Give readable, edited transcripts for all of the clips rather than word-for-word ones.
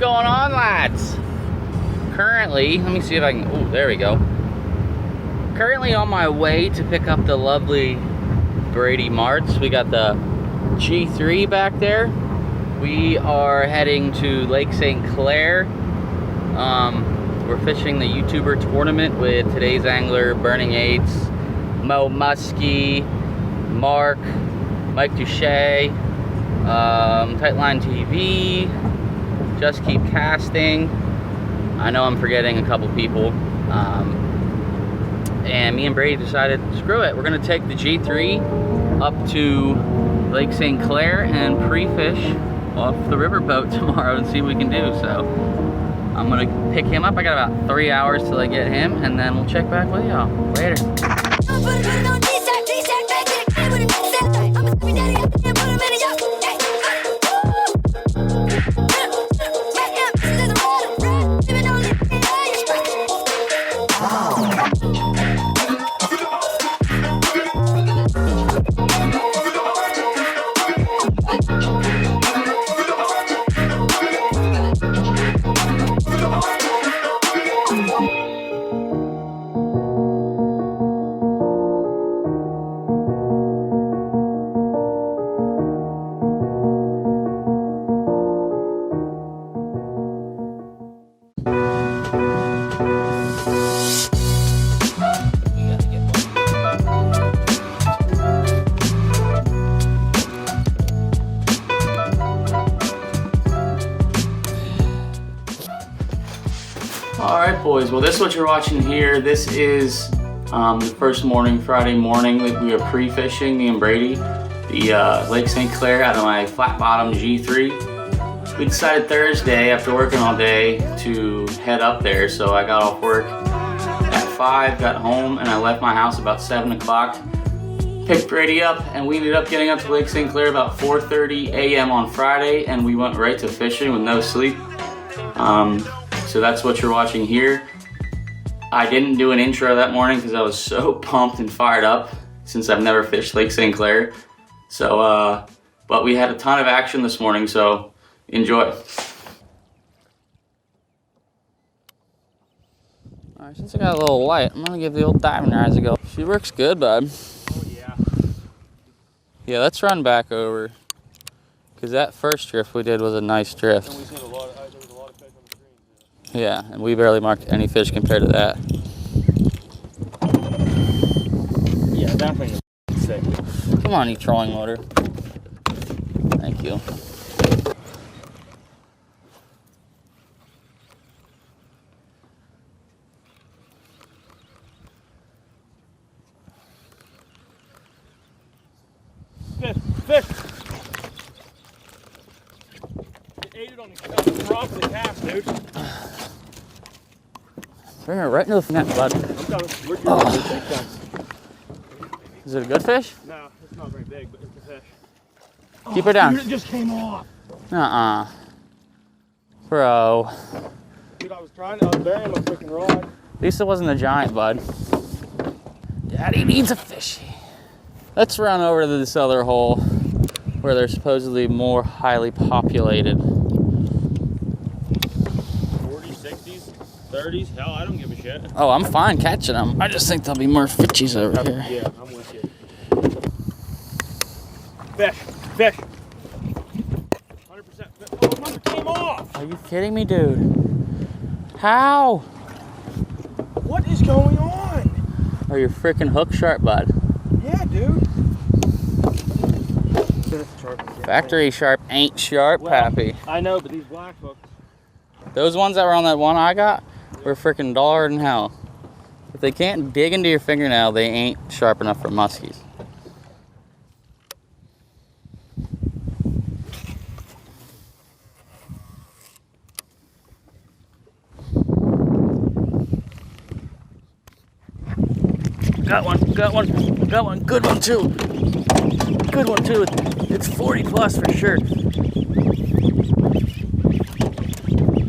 going on, lads? Currently, let me see if I can, oh, there we go. Currently on my way to pick up the lovely Brady Marts. We got the G3 back there. We are heading to Lake St. Clair. We're fishing the YouTuber tournament with today's angler, Burning Eights, Musky, Mark, Mike Duche, Tightline TV, Just Keep Casting. I know I'm forgetting a couple people. And me and Brady decided, screw it, we're gonna take the G3 up to Lake St. Clair and pre-fish off the riverboat tomorrow and see what we can do. So I'm gonna pick him up. I got about 3 hours till I get him, and then we'll check back with y'all later. Alright boys, well this is what you're watching here. This is the first morning, Friday morning, that we are pre-fishing, me and Brady, the Lake St. Clair out of my flat bottom G3. We decided Thursday, after working all day, to head up there. So I got off work at 5, got home, and I left my house about 7 o'clock. Picked Brady up, and we ended up getting up to Lake St. Clair about 4:30 a.m. on Friday, and we went right to fishing with no sleep. So that's what you're watching here. I didn't do an intro that morning because I was so pumped and fired up since I've never fished Lake St. Clair. So, but we had a ton of action this morning, so enjoy. All right, since I got a little light, I'm gonna give the old diving eyes a go. She works good, bud. Oh yeah. Yeah, let's run back over. Because that first drift we did was a nice drift. And we seen there was a lot of fish on the screen. Yeah, and we barely marked any fish compared to that. Yeah, that thing is sick. Come on, you trolling motor. Thank you. Fish! It ate it on the rock of the cast, dude. Bring her right into the net, bud. I'm coming. Where'd you go? Is it a good fish? No, it's not very big, but it's a fish. Keep her down. Dude, it just came off. Uh-uh. Bro. Dude, I was burying my freaking rod. At least it wasn't a giant, bud. Daddy needs a fishy. Let's run over to this other hole where they're supposedly more highly populated. 40s, 60s, 30s. Hell, I don't give a shit. Oh, I'm fine catching them. I just think there'll be more fishies over here. Yeah, I'm with you. Fish. 100% fish. Oh, mother came off. Are you kidding me, dude? How? What is going on? Are your freaking hook sharp, bud? Yeah, dude. Factory sharp ain't sharp, well, Pappy. I know, but these black hooks. Those ones that were on that one I got were freaking duller than hell. If they can't dig into your fingernail, they ain't sharp enough for muskies. Got one, good one too. Good one too. It's 40 plus for sure.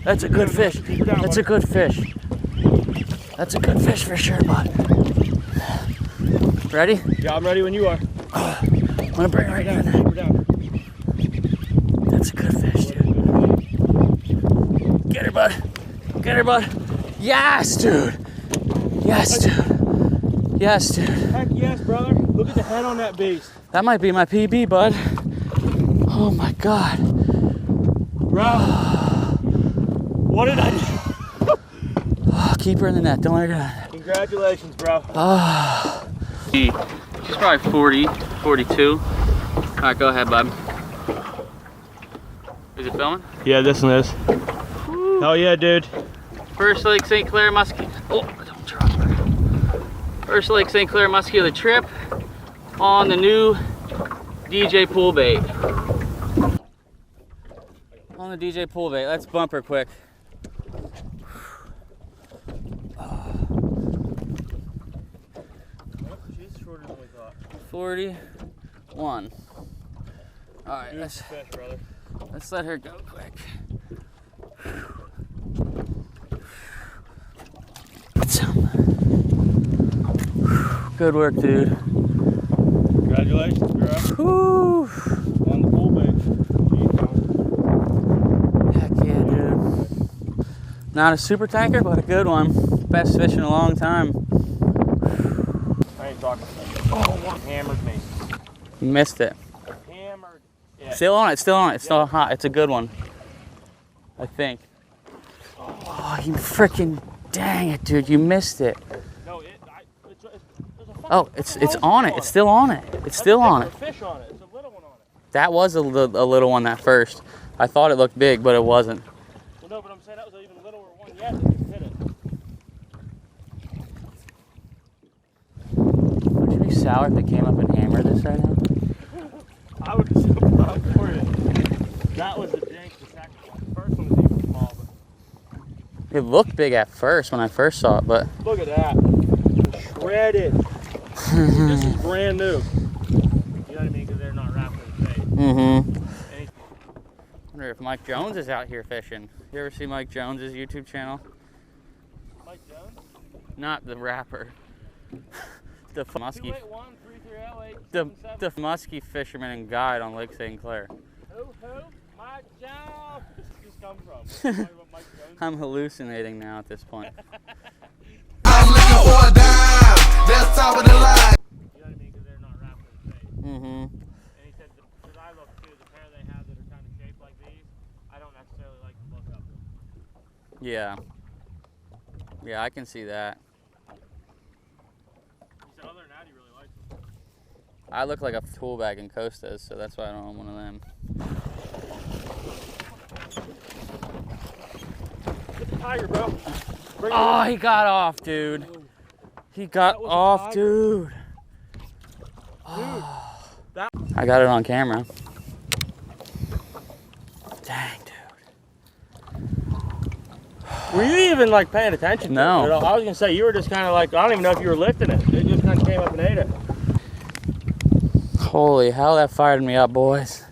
That's a good fish. That's a good fish. That's a good fish for sure, bud. Ready? Yeah, I'm ready when you are. I'm gonna bring it right down. We're down. That's a good fish, dude. Get her, bud. Get her, bud. Yes, dude. Yes, dude. Yes, dude. Heck yes, brother. Look at the head on that beast. That might be my PB, bud. Oh my God. Bro. What did I do? Keep her in the net. Don't let her go. Congratulations, bro. She's probably 40, 42. All right, go ahead, bud. Is it filming? Yeah, this one is. Woo. Oh yeah, dude. First Lake St. Clair Muskie. Oh, don't drop her. First Lake St. Clair Muskie of the trip on the new DJ pool bait. On the DJ pool bait. Let's bump her quick. She's shorter than we thought. 41. All right, Let's fish, brother. Let's let her go quick. Good work, dude. Congratulations, bro. Whew. On the pool bait. Heck yeah, dude. Not a super tanker, but a good one. Best fish in a long time. I ain't talking. Oh, one hammered me. You missed it. Hammered. Yeah. Still on it, still on it. It's still hot. It's a good one. I think. Oh, you freaking dang it, dude. You missed it. No, Oh, it's on it. It's still on it. It's still on it. Fish on it. It's a little one on it. That was a little one at first. I thought it looked big, but it wasn't. Well, no, but I'm saying that was an even littler one yet that just hit it. Would you be sour if it came up and hammered this right now? I would be so proud for you. That was the jinx. The second one. The first one was even small, but It looked big at first when I first saw it, but look at that. Shredded. This is brand new. You know what I mean? Because they're not wrapped in bait. I wonder if Mike Jones is out here fishing. You ever see Mike Jones's YouTube channel? Mike Jones? Not the rapper. The Musky. 281-3308-77. The Musky fisherman and guide on Lake St. Clair. Who? Mike Jones. Where does this come from? Talking about Mike Jones? I'm hallucinating now at this point. I'm looking for a dime. That's top of the line. You know what I mean? Because they're not wrapped in bait. And he said, because I look too, the pair they have that are kind of shaped like these, I don't necessarily like the look of them. Yeah. Yeah, I can see that. He said, other than that, he really likes them. I look like a tool bag in Costas, so that's why I don't own one of them. Get the tiger, bro. Oh, he got off, dude. He got off, dude. I got it on camera. Dang, dude. Were you even like paying attention to No. it at all? I was gonna say you were just kind of like, I don't even know if you were lifting it. It just kind of came up and ate it. Holy hell, that fired me up, boys.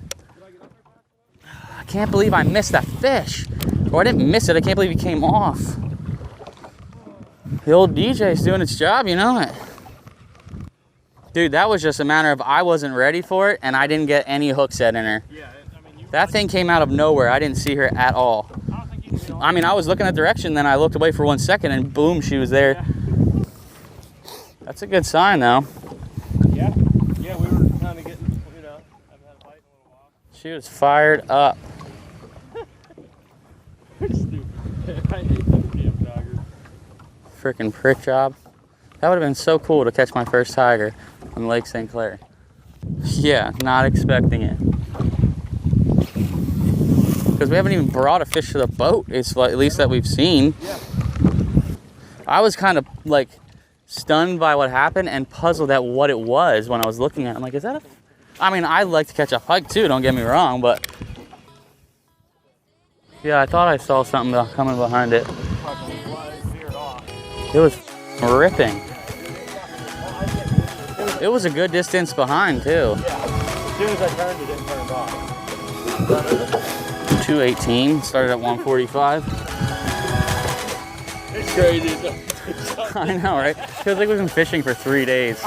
I can't believe I missed that fish. Or I didn't miss it, I can't believe he came off. The old DJ's doing its job, you know it. Dude, that was just a matter of I wasn't ready for it and I didn't get any hook set in her. Yeah, I mean, That thing came out of nowhere. I didn't see her at all. I don't think you can. I mean, I was looking that direction, then I looked away for 1 second and boom, she was there. Yeah. That's a good sign though. Yeah, yeah, we were kind of getting, you know, haven't had a bite in a little while. She was fired up. Stupid. I hate them damn tigers. Freaking prick job. That would have been so cool to catch my first tiger on Lake St. Clair. Yeah, not expecting it. Because we haven't even brought a fish to the boat, it's like, at least that we've seen. Yeah. I was kind of like stunned by what happened and puzzled at what it was when I was looking at it. I'm like, is that a... I mean, I like to catch a pike too, don't get me wrong, but... Yeah, I thought I saw something coming behind it. It was ripping. It was a good distance behind too. Yeah. As soon as I turned, it didn't turn off. 218, started at 145. It's crazy. I know, right? Feels like we've been fishing for 3 days.